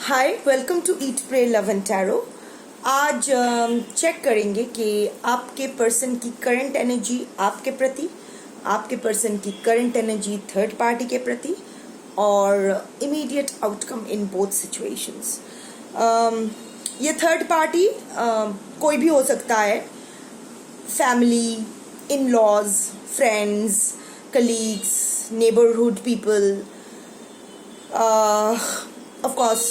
Hi, welcome to eat pray love and tarot. आज check करेंगे कि आपके पर्सन की करंट एनर्जी आपके प्रति, आपके पर्सन की करंट एनर्जी थर्ड पार्टी के प्रति और immediate outcome in both situations. ये थर्ड पार्टी कोई भी हो सकता है, family, in laws, friends, colleagues, neighbourhood people, of course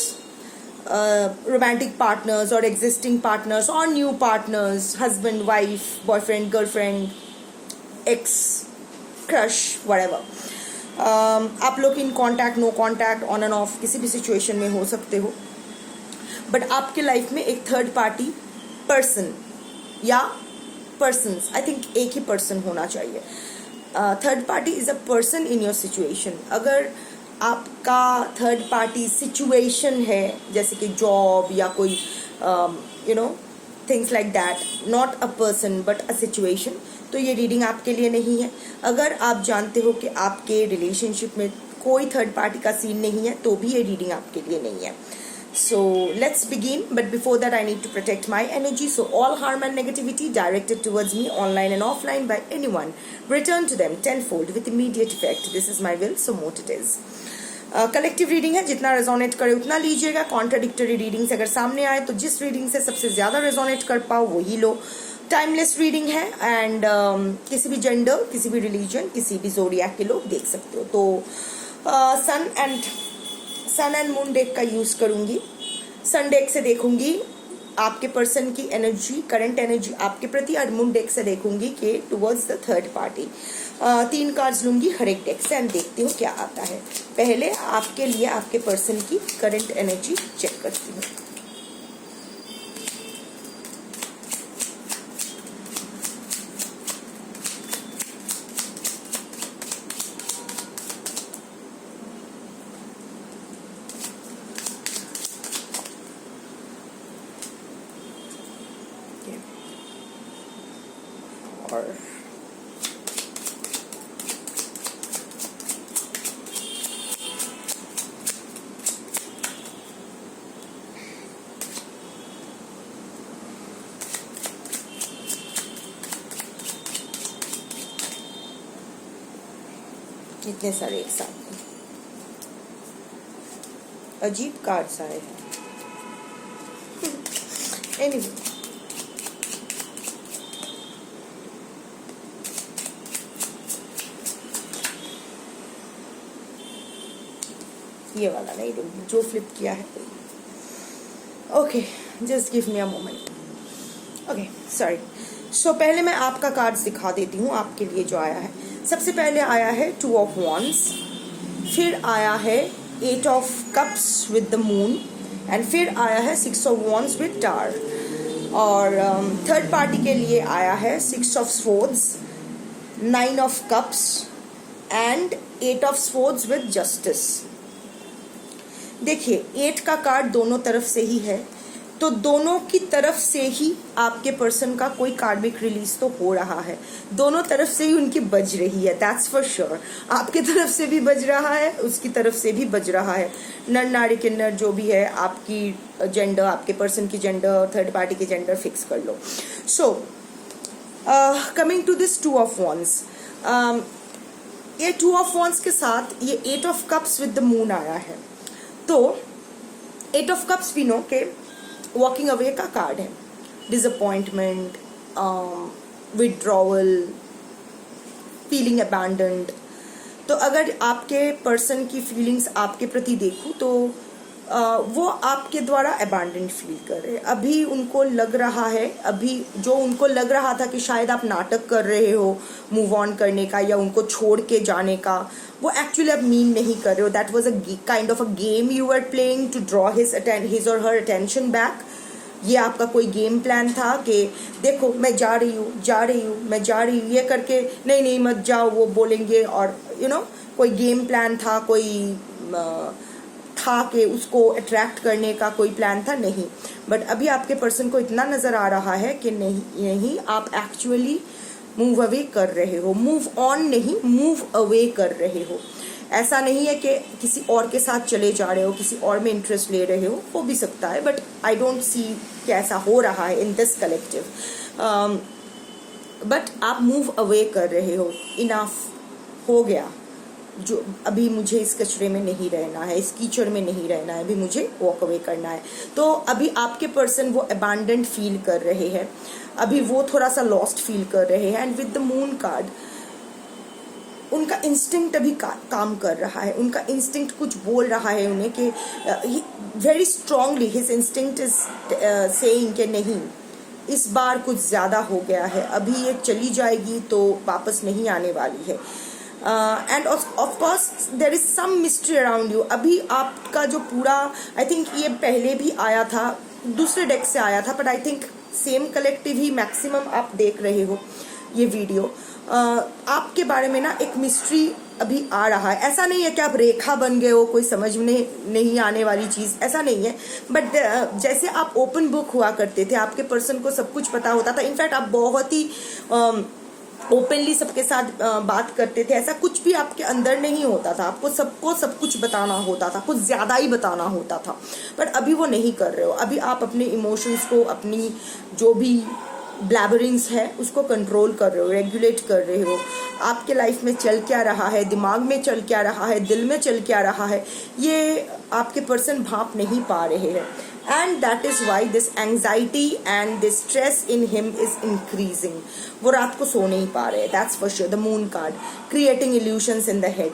romantic partners or existing partners or new partners, husband, wife, boyfriend, girlfriend, ex, crush, whatever. आप लोग in contact, no contact, on and off किसी भी situation में हो सकते हो, but आपके life में एक थर्ड पार्टी पर्सन या पर्सन्स, आई थिंक एक ही पर्सन होना चाहिए। Third party is a person in your situation. अगर आपका थर्ड पार्टी सिचुएशन है, जैसे कि जॉब या कोई things like that, not a person but a situation, तो ये रीडिंग आपके लिए नहीं है। अगर आप जानते हो कि आपके रिलेशनशिप में कोई थर्ड पार्टी का सीन नहीं है, तो भी ये रीडिंग आपके लिए नहीं है। So let's begin, but before that I need to protect my energy. So all harm and negativity directed towards me online and offline by anyone, return to them tenfold with immediate effect. This is my will, so mote it is. Collective reading है, जितना resonate करे उतना लीजिएगा। Contradictory readings अगर सामने आए तो जिस रीडिंग से सबसे ज़्यादा रेजोनेट कर पाओ वही लो। टाइमलेस रीडिंग है एंड किसी भी जेंडर, किसी भी रिलीजन, किसी भी ज़ोडिएक के लोग देख सकते हो। तो सन एंड मून डेक का यूज़ करूँगी। सन डेक से देखूंगी आपके पर्सन की एनर्जी, करंट एनर्जी आपके प्रति, और मून डेक से देखूंगी कि towards the third party. 3 cards लूंगी हर एक डेक से एंड देखती हूँ क्या आता है। पहले आपके लिए आपके पर्सन की करंट एनर्जी चेक करती हूँ। और इतने सारे एक साथ में अजीब कार्ड्स आए हैं। एनीवे, ये वाला नहीं दूंगी, जो फ्लिप किया है। Okay, just give me a moment. Okay, sorry. So पहले मैं आपका कार्ड्स दिखा देती हूँ आपके लिए जो आया है। सबसे पहले आया है 2 ऑफ वॉन्ड्स, फिर आया है 8 of cups with the moon, and फिर आया है 6 ऑफ वॉन्ड्स विद टार। और थर्ड पार्टी के लिए आया है 6 of swords, 9 of cups and 8 of swords with justice. देखिए, 8 का कार्ड दोनों तरफ से ही है, तो दोनों की तरफ से ही आपके पर्सन का कोई कार्मिक रिलीज तो हो रहा है। दोनों तरफ से ही उनकी बज रही है, दैट्स फॉर श्योर। आपके तरफ से भी बज रहा है, उसकी तरफ से भी बज रहा है। नर नारी किन्नर जो भी है, आपकी जेंडर, आपके पर्सन की जेंडर, थर्ड पार्टी की जेंडर फिक्स कर लो। So coming to this 2 of wands, ये 2 ऑफ वॉन्ड्स के साथ ये 8 of cups with the moon आया है। तो 8 ऑफ कप्स भी नो के वॉकिंग अवे का कार्ड है, डिसअपॉइंटमेंट, विड्रॉवल, फीलिंग अबैंडन्ड। तो अगर आपके पर्सन की फीलिंग्स आपके प्रति देखूं तो वो आपके द्वारा अबैंडन्ड फील कर रहे हैं। अभी उनको लग रहा है, अभी जो उनको लग रहा था कि शायद आप नाटक कर रहे हो मूव ऑन करने का या उनको छोड़ के जाने का, वो एक्चुअली अब मीन नहीं कर रहे हो। That was a kind of a game you are playing to draw his or her attention back. ये आपका कोई गेम प्लान था कि देखो मैं जा रही हूँ, मैं जा रही हूँ, ये करके नहीं मत जाओ वो बोलेंगे, और कोई गेम प्लान था, कोई था कि उसको अट्रैक्ट करने का कोई प्लान था, नहीं। बट अभी आपके पर्सन को इतना नज़र आ रहा है कि नहीं आप एक्चुअली मूव अवे कर रहे हो, मूव ऑन नहीं, मूव अवे कर रहे हो। ऐसा नहीं है कि किसी और के साथ चले जा रहे हो, किसी और में इंटरेस्ट ले रहे हो भी सकता है, बट आई डोंट सी कि ऐसा हो रहा है इन दिस कलेक्टिव। बट आप मूव अवे कर रहे हो, इनफ हो गया, जो अभी मुझे इस कचरे में नहीं रहना है, इस कीचड़ में नहीं रहना है, अभी मुझे वॉक अवे करना है। तो अभी आपके पर्सन वो अबैंडन्ड फील कर रहे हैं, अभी वो थोड़ा सा लॉस्ट फील कर रहे हैं। And with the moon card उनका इंस्टिंक्ट अभी काम कर रहा है, उनका इंस्टिंक्ट कुछ बोल रहा है उन्हें कि very strongly his instinct is saying कि नहीं, इस बार कुछ ज़्यादा हो गया है, अभी ये चली जाएगी तो वापस नहीं आने वाली है। And of course there is some mystery around you. अभी आपका जो पूरा, आई थिंक ये पहले भी आया था, दूसरे डेक से आया था, but I think same collective he maximum आप देख रहे हो ये वीडियो। आपके बारे में ना एक मिस्ट्री अभी आ रहा है। ऐसा नहीं है कि आप रेखा बन गए हो, कोई समझ में नहीं आने वाली चीज़, ऐसा नहीं है। बट जैसे आप ओपन बुक हुआ करते थे, आपके पर्सन को सब कुछ पता होता था, इनफैक्ट आप बहुत ही ओपनली सबके साथ बात करते थे, ऐसा कुछ भी आपके अंदर नहीं होता था, आपको सबको सब कुछ बताना होता था, कुछ ज़्यादा ही बताना होता था। बट अभी वो नहीं कर रहे हो, अभी आप अपने इमोशंस को, अपनी जो भी ब्लैबरिंग्स है उसको कंट्रोल कर रहे हो, रेगुलेट कर रहे हो। आपके लाइफ में चल क्या रहा है, दिमाग में चल क्या रहा है, दिल में चल क्या रहा है, ये आपके पर्सन भांप नहीं पा रहे हैं। And that is why this anxiety and this stress in him is increasing. वो रात को सो नहीं पा रहे, that's for sure. The moon card creating illusions in the head.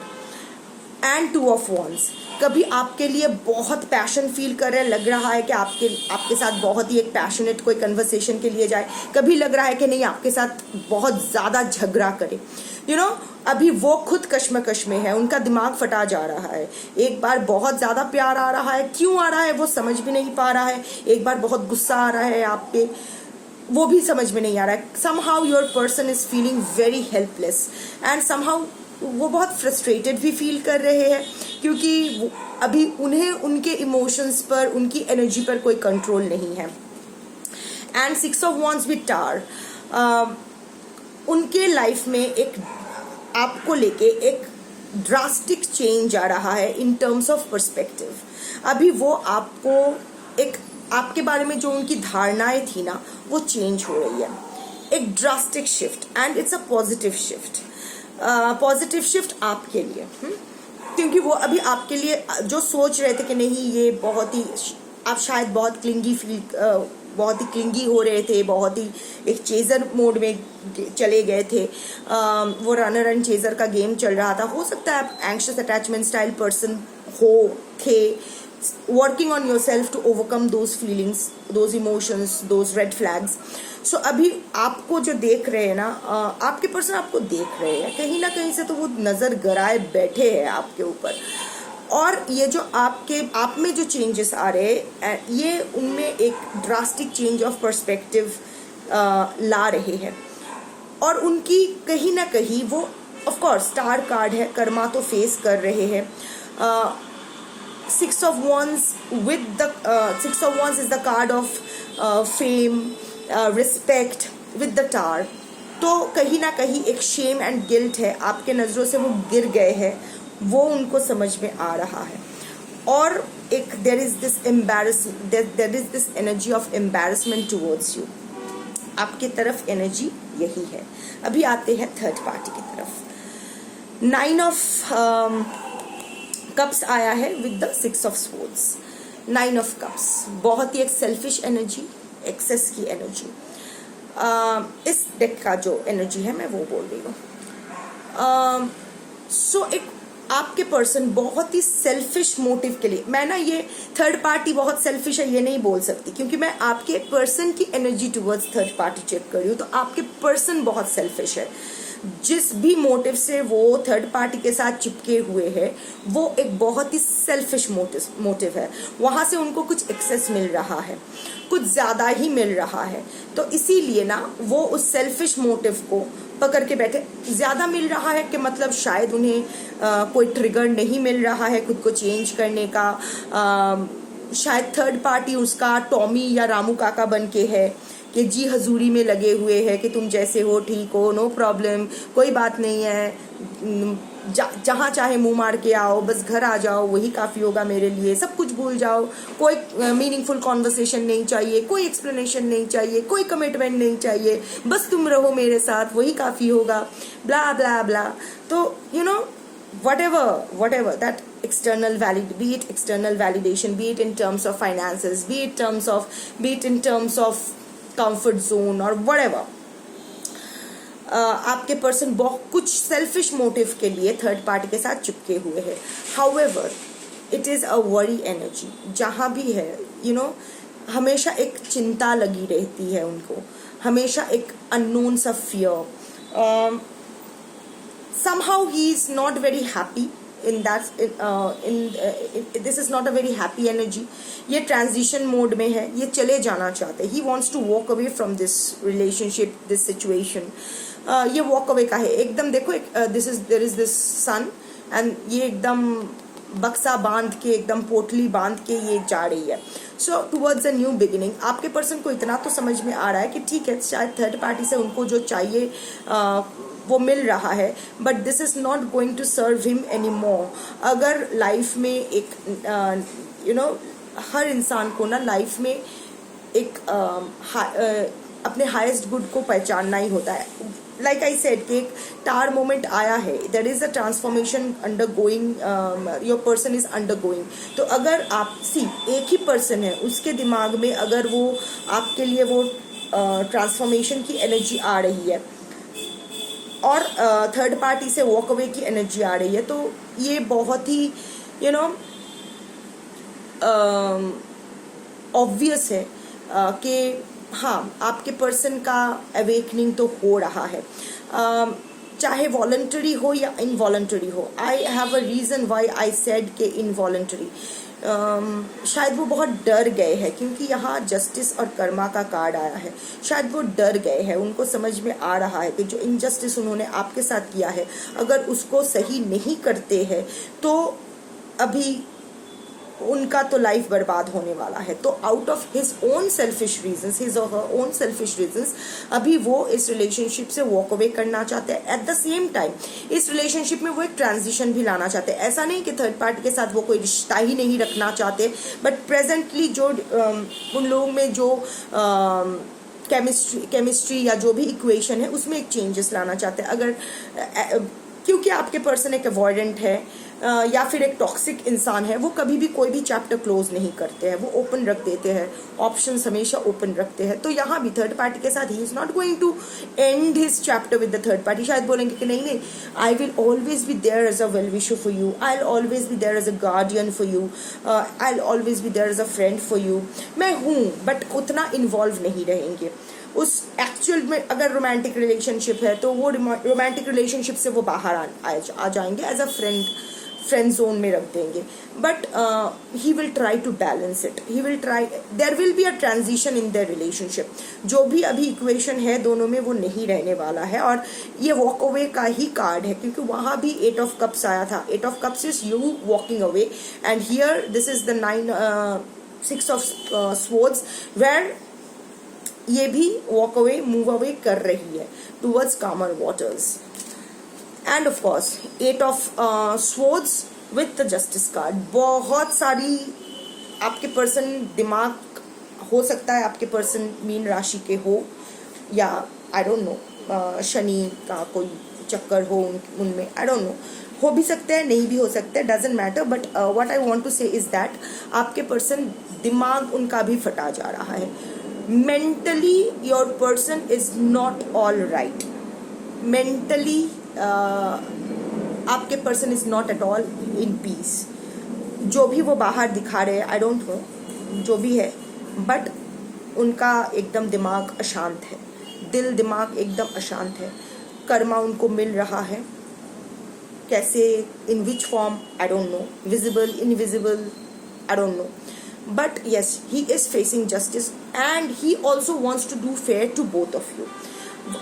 And two of wands, कभी आपके लिए बहुत पैशन फील कर रहे हैं, लग रहा है कि आपके साथ बहुत ही एक पैशनेट कोई कन्वर्सेशन के लिए जाए, कभी लग रहा है कि नहीं आपके साथ बहुत ज़्यादा झगड़ा करे। यू नो, अभी वो खुद कश्मकश में है, उनका दिमाग फटा जा रहा है। एक बार बहुत ज़्यादा प्यार आ रहा है, क्यों आ रहा है वो समझ भी नहीं पा रहा है। एक बार बहुत गुस्सा आ रहा है आप पे, वो भी समझ में नहीं आ रहा है। Somehow your person is feeling very helpless and somehow वो बहुत फ्रस्ट्रेटेड भी फील कर रहे हैं, क्योंकि अभी उन्हें उनके इमोशंस पर, उनकी एनर्जी पर कोई कंट्रोल नहीं है। And 6 of wands with tower, उनके लाइफ में एक आपको लेके एक ड्रास्टिक चेंज आ रहा है इन टर्म्स ऑफ पर्सपेक्टिव। अभी वो आपको एक, आपके बारे में जो उनकी धारणाएं थी ना, वो चेंज हो रही है, एक drastic shift. And it's a positive shift, positive shift आपके लिए। क्योंकि वो अभी आपके लिए जो सोच रहे थे कि नहीं ये बहुत ही, आप शायद बहुत क्लिंगी हो रहे थे, बहुत ही एक चेजर मोड में चले गए थे, वो रनर एंड चेजर का गेम चल रहा था। हो सकता है आप एंग्शियस अटैचमेंट स्टाइल पर्सन थे, working on yourself to overcome those feelings, those emotions, those red flags. So अभी आपको जो देख रहे हैं ना, आपके पर्सन आपको देख रहे हैं, कहीं ना कहीं से तो वो नज़र गराए बैठे हैं आपके ऊपर। और ये जो आप में जो चेंजेस आ रहे हैं, ये उनमें एक ड्रास्टिक चेंज ऑफ पर्सपेक्टिव ला रहे हैं। और उनकी कहीं ना कहीं वो, ऑफ कोर्स स्टार कार्ड है, कर्मा तो फेस कर रहे हैं। 6 of Wands with the 6 of Wands is the card of fame, respect with the Tower। तो कहीं ना कहीं एक शेम एंड गिल्ट है, आपके नज़रों से वो गिर गए हैं, वो उनको समझ में आ रहा है। और एक there is this energy of embarrassment towards you, आपके तरफ एनर्जी यही है। अभी आते हैं थर्ड पार्टी की तरफ। 9 ऑफ कप्स आया है with the 6 of swords. 9 of cups बहुत ही एक सेल्फिश एनर्जी, एक्सेस की एनर्जी। इस डेक का जो एनर्जी है मैं वो बोल रही हूँ। सो एक आपके पर्सन बहुत ही सेल्फिश मोटिव के लिए, मैं ना ये थर्ड पार्टी बहुत सेल्फिश है ये नहीं बोल सकती, क्योंकि मैं आपके पर्सन की energy towards third party check कर रही हूँ। तो आपके पर्सन बहुत सेल्फिश है, जिस भी मोटिव से वो थर्ड पार्टी के साथ चिपके हुए हैं, वो एक बहुत ही सेल्फिश मोटिव है। वहाँ से उनको कुछ एक्सेस मिल रहा है, कुछ ज़्यादा ही मिल रहा है। तो इसीलिए ना वो उस सेल्फिश मोटिव को पकड़ के बैठे। ज़्यादा मिल रहा है कि मतलब शायद उन्हें कोई ट्रिगर नहीं मिल रहा है खुद को चेंज करने का। शायद थर्ड पार्टी उसका टॉमी या रामू काका बन के है कि जी हजूरी में लगे हुए हैं कि तुम जैसे हो ठीक हो, नो प्रॉब्लम, कोई बात नहीं है, जहाँ चाहे मुंह मार के आओ, बस घर आ जाओ, वही काफ़ी होगा मेरे लिए, सब कुछ भूल जाओ, कोई मीनिंगफुल कॉन्वर्सेशन नहीं चाहिए, कोई एक्सप्लेनेशन नहीं चाहिए, कोई कमिटमेंट नहीं चाहिए, बस तुम रहो मेरे साथ, वही काफ़ी होगा, ब्ला ब्ला ब्ला। तो you know whatever that be it external validation, be it in terms of finances, be it in terms of comfort zone or whatever, आपके पर्सन बहुत कुछ सेल्फिश मोटिव के लिए थर्ड पार्टी के साथ चिपके हुए हैं। However it is a worry energy, जहाँ भी है हमेशा एक चिंता लगी रहती है उनको, हमेशा एक अननोन सा fear. somehow he is not very happy in this is not a very happy energy। ये ट्रांजिशन मोड में है, ये चले जाना चाहते हैं, he wants to walk away from this relationship, this situation। ये वॉक अवे का है एकदम। देखो there is this sun and ये एकदम बक्सा बांध के, एकदम पोटली बांध के ये जा रही है। सो टुवर्ड्स अ न्यू बिगिनिंग आपके पर्सन को इतना तो समझ में आ रहा है कि ठीक है, शायद थर्ड पार्टी से उनको जो चाहिए वो मिल रहा है, but this is not going to serve him any more. अगर लाइफ में एक हर इंसान को ना लाइफ में एक अपने हाईएस्ट गुड को पहचानना ही होता है। लाइक आई सेड कि एक टार मोमेंट आया है, there is a transformation undergoing, your person is undergoing. तो अगर आप एक ही पर्सन है, उसके दिमाग में अगर वो आपके लिए वो ट्रांसफॉर्मेशन की एनर्जी आ रही है और थर्ड पार्टी से वॉक अवे की एनर्जी आ रही है, तो ये बहुत ही ऑब्वियस है कि हाँ, आपके पर्सन का अवेकनिंग तो हो रहा है, चाहे वॉलंटरी हो या इनवॉलंटरी हो। I have a reason why I said के इनवॉलंटरी। शायद वो बहुत डर गए हैं, क्योंकि यहाँ जस्टिस और कर्मा का कार्ड आया है। शायद वो डर गए हैं, उनको समझ में आ रहा है कि जो इनजस्टिस उन्होंने आपके साथ किया है, अगर उसको सही नहीं करते हैं तो अभी उनका तो लाइफ बर्बाद होने वाला है। तो out of his own selfish reasons, his or her own selfish reasons, अभी वो इस रिलेशनशिप से वॉक अवे करना चाहते हैं। एट द सेम टाइम इस रिलेशनशिप में वो एक ट्रांजिशन भी लाना चाहते हैं। ऐसा नहीं कि थर्ड पार्टी के साथ वो कोई रिश्ता ही नहीं रखना चाहते, बट प्रेजेंटली जो उन लोगों में जो केमिस्ट्री या जो भी इक्वेशन है उसमें एक चेंजेस लाना चाहते हैं। अगर क्योंकि आपके पर्सन एक अवॉइडेंट है या फिर एक टॉक्सिक इंसान है, वो कभी भी कोई भी चैप्टर क्लोज नहीं करते हैं, वो ओपन रख देते हैं, ऑप्शंस हमेशा ओपन रखते हैं। तो यहाँ भी थर्ड पार्टी के साथ he is not going to and his chapter with the third party. शायद बोलेंगे कि नहीं, I will always be there as a well wisher for you, I will always be there as a guardian for you, I will always be there as a friend for you. मैं हूँ, but उतना involve नहीं रहेंगे उस actual में। अगर romantic relationship है तो वो रोमांटिक रिलेशनशिप से वो बाहर आ जाएंगे, एज अ फ्रेंड जोन में रख देंगे। But he will try to balance it, he will try, there will be a transition in their relationship. जो भी अभी इक्वेशन है दोनों में वो नहीं रहने वाला है, और ये वॉक अवे का ही कार्ड है, क्योंकि वहाँ भी 8 ऑफ कप्स आया था। 8 of cups is you walking away, and here this is the 6 of swords, where ये भी वॉक अवे, मूव अवे कर रही है टूवर्ड्स कामर waters. And of course 8 of swords with the justice card. बहुत सारी आपके पर्सन दिमाग, हो सकता है आपके पर्सन मीन राशि के हो, या आई डोंट नो शनि का कोई चक्कर हो उनमें, आई डोंट नो, हो भी सकते हैं, नहीं भी हो सकते हैं, doesn't matter. But what I want to say is that आपके पर्सन दिमाग उनका भी फटा जा रहा है। mentally your person is not all right, mentally आपके person is not at all in peace. जो भी वो बाहर दिखा रहे हैं, आई डोंट नो जो भी है, बट उनका एकदम दिमाग अशांत है, दिल दिमाग एकदम अशांत है। कर्मा उनको मिल रहा है, कैसे, in which form I don't know, visible, invisible, I don't know, but yes, he is facing justice and he also wants to do fair to both of you।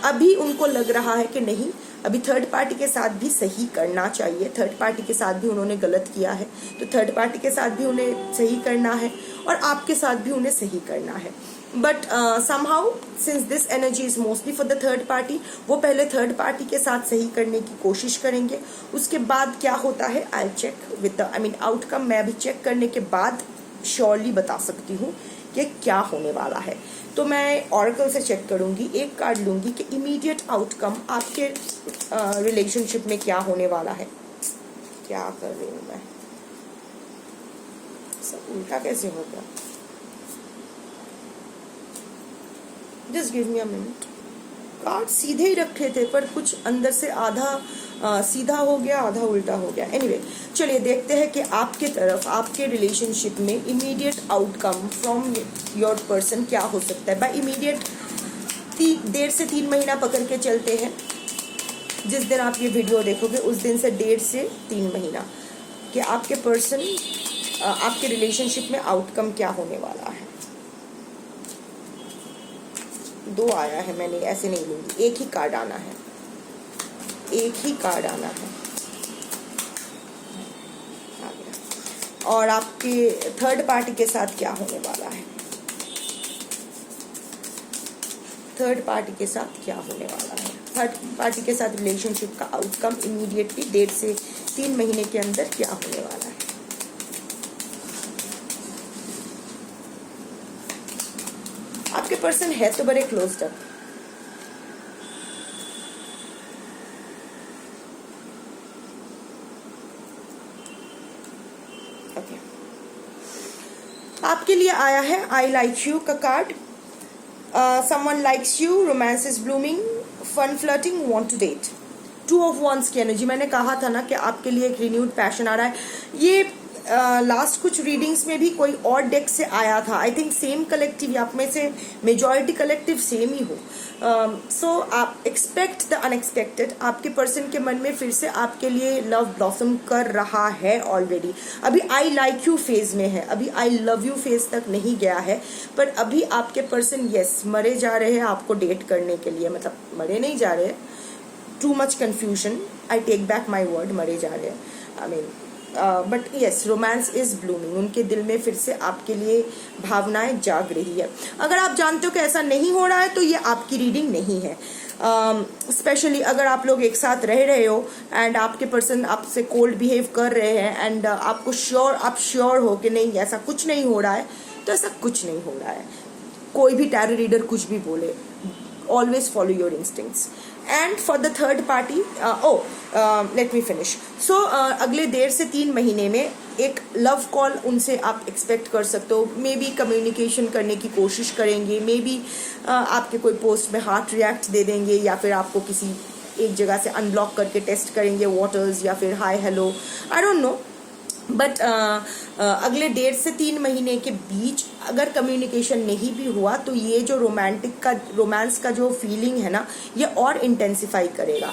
अभी उनको लग रहा है कि नहीं, अभी थर्ड पार्टी के साथ भी सही करना चाहिए, थर्ड पार्टी के साथ भी उन्होंने गलत किया है तो थर्ड पार्टी के साथ भी उन्हें सही करना है और आपके साथ भी उन्हें सही करना है। But somehow since this energy is mostly for the third party, वो पहले थर्ड पार्टी के साथ सही करने की कोशिश करेंगे, उसके बाद क्या होता है I check with the outcome, मैं अभी चेक करने के बाद श्योरली बता सकती हूँ कि क्या होने वाला है। तो मैं ऑरेकल से चेक करूंगी, एक कार्ड लूंगी कि इमीडिएट आउटकम आपके रिलेशनशिप में क्या होने वाला है। क्या कर रही हूँ मैं, सब उल्टा कैसे हो गया, just give me a minute. Card सीधे ही रखे थे पर कुछ अंदर से आधा सीधा हो गया आधा उल्टा हो गया। एनीवे चलिए देखते हैं कि आपके तरफ आपके रिलेशनशिप में immediate outcome from your person क्या हो सकता है। बाय इमीडिएट 1.5 से 3 महीना पकड़ के चलते हैं, जिस दिन आप ये वीडियो देखोगे उस दिन से 1.5 से 3 महीना कि आपके पर्सन आपके रिलेशनशिप में आउटकम क्या होने वाला है। 2 आया है, मैंने ऐसे नहीं लूंगी, एक ही कार्ड आना है, एक ही कार्ड आना है। आ गया। और आपके थर्ड पार्टी के साथ क्या होने वाला है, थर्ड पार्टी के साथ क्या होने वाला है, थर्ड पार्टी के साथ रिलेशनशिप का आउटकम इमीडिएटली 1.5 से 3 महीने के अंदर क्या होने वाला है। आपके पर्सन है तो बड़े क्लोज्ड अप, आपके लिए आया है आई लाइक यू का card. Someone likes you, romance is blooming, fun flirting, want to date. 2 of wands की एनर्जी, मैंने कहा था ना कि आपके लिए एक रिन्यूड पैशन आ रहा है। ये लास्ट कुछ रीडिंग्स में भी कोई और डेक से आया था, आई थिंक सेम कलेक्टिव, आप में से मेजॉरिटी कलेक्टिव सेम ही हो। सो आप एक्सपेक्ट द अनएक्सपेक्टेड, आपके पर्सन के मन में फिर से आपके लिए लव ब्लॉसम कर रहा है ऑलरेडी। अभी आई लाइक यू फेज में है, अभी आई लव यू फेज तक नहीं गया है, पर अभी आपके पर्सन यस मरे जा रहे हैं आपको डेट करने के लिए, मतलब मरे नहीं जा रहे, too much confusion, I take back my word, मरे जा रहे हैं, I mean but yes romance is blooming, उनके दिल में फिर से आपके लिए भावनाएं जाग रही है। अगर आप जानते हो कि ऐसा नहीं हो रहा है तो ये आपकी रीडिंग नहीं है। स्पेशली अगर आप लोग एक साथ रह रहे हो एंड आपके पर्सन आपसे कोल्ड बिहेव कर रहे हैं एंड आपको आप श्योर हो कि नहीं ऐसा कुछ नहीं हो रहा है, तो ऐसा कुछ नहीं हो रहा है। कोई भी टैरो रीडर कुछ भी बोले, always follow your instincts. And for the third party, let me finish. So अगले 1.5 से 3 महीने में एक लव कॉल उनसे आप एक्सपेक्ट कर सकते हो। मे बी कम्युनिकेशन करने की कोशिश करेंगे, मे बी आपके कोई पोस्ट में हार्ट रिएक्ट दे देंगे, या फिर आपको किसी एक जगह से अनब्लॉक करके टेस्ट करेंगे वाटर्स, या फिर hi hello, I don't no. But अगले 1.5 से 3 महीने के बीच अगर कम्युनिकेशन नहीं भी हुआ तो ये जो रोमांस का जो फीलिंग है ना, ये और इंटेंसिफाई करेगा।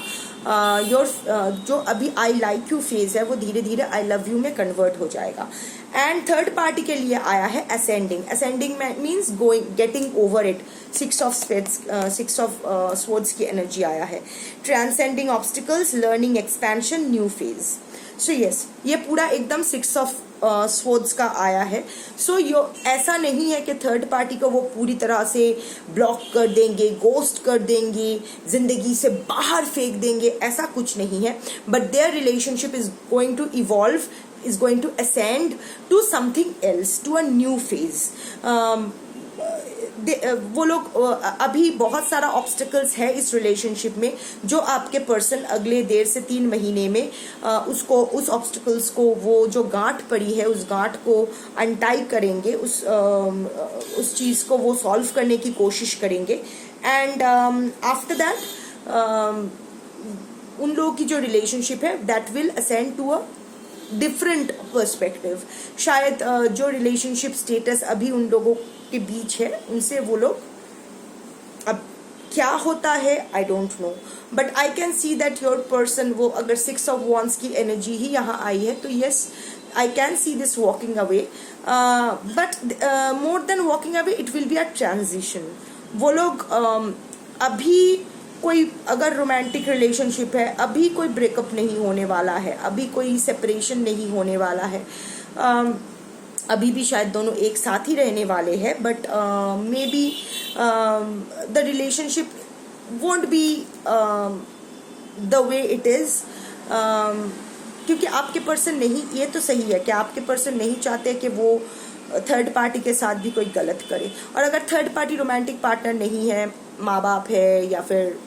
जो अभी आई लाइक यू फेज है वो धीरे धीरे आई लव यू में कन्वर्ट हो जाएगा। एंड थर्ड पार्टी के लिए आया है ascending means going, getting over it. 6 of swords की एनर्जी आया है। Transcending obstacles, learning expansion, new phase. So yes, ये पूरा एकदम 6 ऑफ स्वॉर्ड्स का आया है। सो ऐसा नहीं है कि थर्ड पार्टी को वो पूरी तरह से ब्लॉक कर देंगे, गोस्ट कर देंगे, जिंदगी से बाहर फेंक देंगे, ऐसा कुछ नहीं है। But their relationship is going to evolve, is going to ascend to something else, to a new phase. वो लोग अभी बहुत सारा ऑब्स्टिकल्स है इस रिलेशनशिप में, जो आपके पर्सन अगले 1.5 से 3 महीने में उस ऑब्स्टिकल्स को, वो जो गांठ पड़ी है उस गांठ को अनटाई करेंगे, उस चीज को वो सॉल्व करने की कोशिश करेंगे। एंड आफ्टर दैट उन लोगों की जो रिलेशनशिप है that will ascend to a different perspective. शायद जो रिलेशनशिप स्टेटस अभी उन लोगों के बीच है उनसे वो लोग, अब क्या होता है आई don't no, but I can see that your person, वो अगर 6 ऑफ वॉन्ड्स की एनर्जी ही यहाँ आई है तो yes I can see this walking away, but more than walking away it will be a transition. वो लोग अभी कोई अगर रोमांटिक रिलेशनशिप है, अभी कोई ब्रेकअप नहीं होने वाला है, अभी कोई सेपरेशन नहीं होने वाला है, अभी भी शायद दोनों एक साथ ही रहने वाले हैं, but may be the relationship won't be the way it is, क्योंकि आपके पर्सन नहीं, ये तो सही है कि आपके पर्सन नहीं चाहते कि वो थर्ड पार्टी के साथ भी कोई गलत करे। और अगर थर्ड पार्टी रोमांटिक पार्टनर नहीं है, माँ बाप है या फिर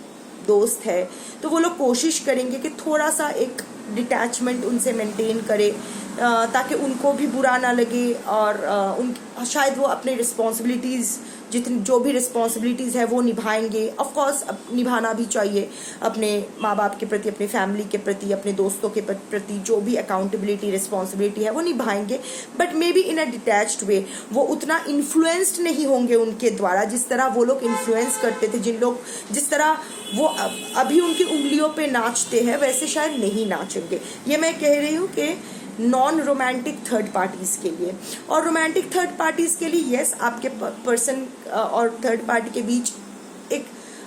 दोस्त है, तो वो लोग कोशिश करेंगे कि थोड़ा सा एक डिटैचमेंट उनसे मेंटेन करे, ताकि उनको भी बुरा ना लगे, और उन शायद वो अपने रिस्पॉन्सिबिलिटीज़ जितनी जो भी रिस्पॉन्सिबिलिटीज़ है वो निभाएंगे। ऑफ कोर्स निभाना भी चाहिए, अपने माँ बाप के प्रति, अपने फैमिली के प्रति, अपने दोस्तों के प्रति जो भी अकाउंटेबिलिटी रिस्पॉन्सिबिलिटी है वो निभाएंगे, but maybe in a detached way. वो उतना इन्फ्लुएंस्ड नहीं होंगे उनके द्वारा जिस तरह वो लोग इन्फ्लुएंस करते थे, जिस तरह वो अभी उनकी उंगलियों पे नाचते हैं वैसे शायद नहीं नाचेंगे। ये मैं कह रही हूँ कि नॉन रोमांटिक थर्ड पार्टीज के लिए। और रोमांटिक थर्ड पार्टीज के लिए यस, आपके पर्सन और थर्ड पार्टी के बीच एक,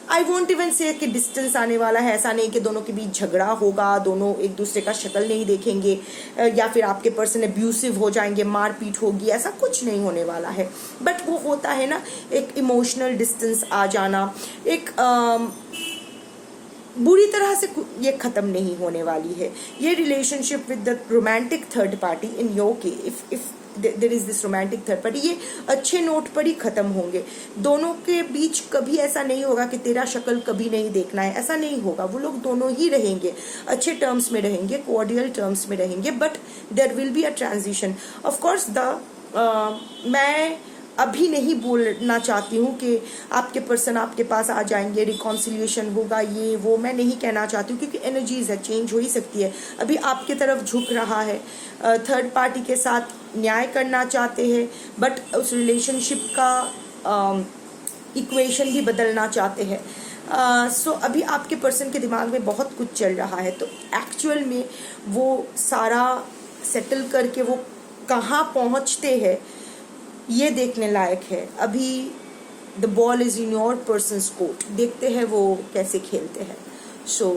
आई वोंट इवन से कि डिस्टेंस आने वाला है। ऐसा नहीं कि दोनों के बीच झगड़ा होगा, दोनों एक दूसरे का शक्ल नहीं देखेंगे, या फिर आपके पर्सन अब्यूसिव हो जाएंगे, मारपीट होगी, ऐसा कुछ नहीं होने वाला है। बट वो होता है ना, एक इमोशनल डिस्टेंस आ जाना, एक बुरी तरह से ये ख़त्म नहीं होने वाली है। ये relationship with the romantic third party in your case, if there is this romantic third party, ये अच्छे नोट पर ही ख़त्म होंगे। दोनों के बीच कभी ऐसा नहीं होगा कि तेरा शक्ल कभी नहीं देखना है, ऐसा नहीं होगा। वो लोग दोनों ही रहेंगे, अच्छे टर्म्स में रहेंगे, कोऑर्डियल टर्म्स में रहेंगे, but there will be a transition. Of course मैं अभी नहीं बोलना चाहती हूँ कि आपके पर्सन आपके पास आ जाएंगे, रिकॉन्सिलिएशन होगा, ये वो मैं नहीं कहना चाहती हूँ, क्योंकि एनर्जीज है, चेंज हो ही सकती है। अभी आपके तरफ झुक रहा है, थर्ड पार्टी के साथ न्याय करना चाहते हैं, बट उस रिलेशनशिप का इक्वेशन भी बदलना चाहते हैं। सो अभी आपके पर्सन के दिमाग में बहुत कुछ चल रहा है, तो एक्चुअल में वो सारा सेटल करके वो कहाँ पहुँचते हैं ये देखने लायक है। अभी the ball is in your persons court, देखते हैं वो कैसे खेलते हैं। So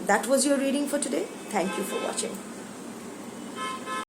that was your reading for today. Thank you for watching.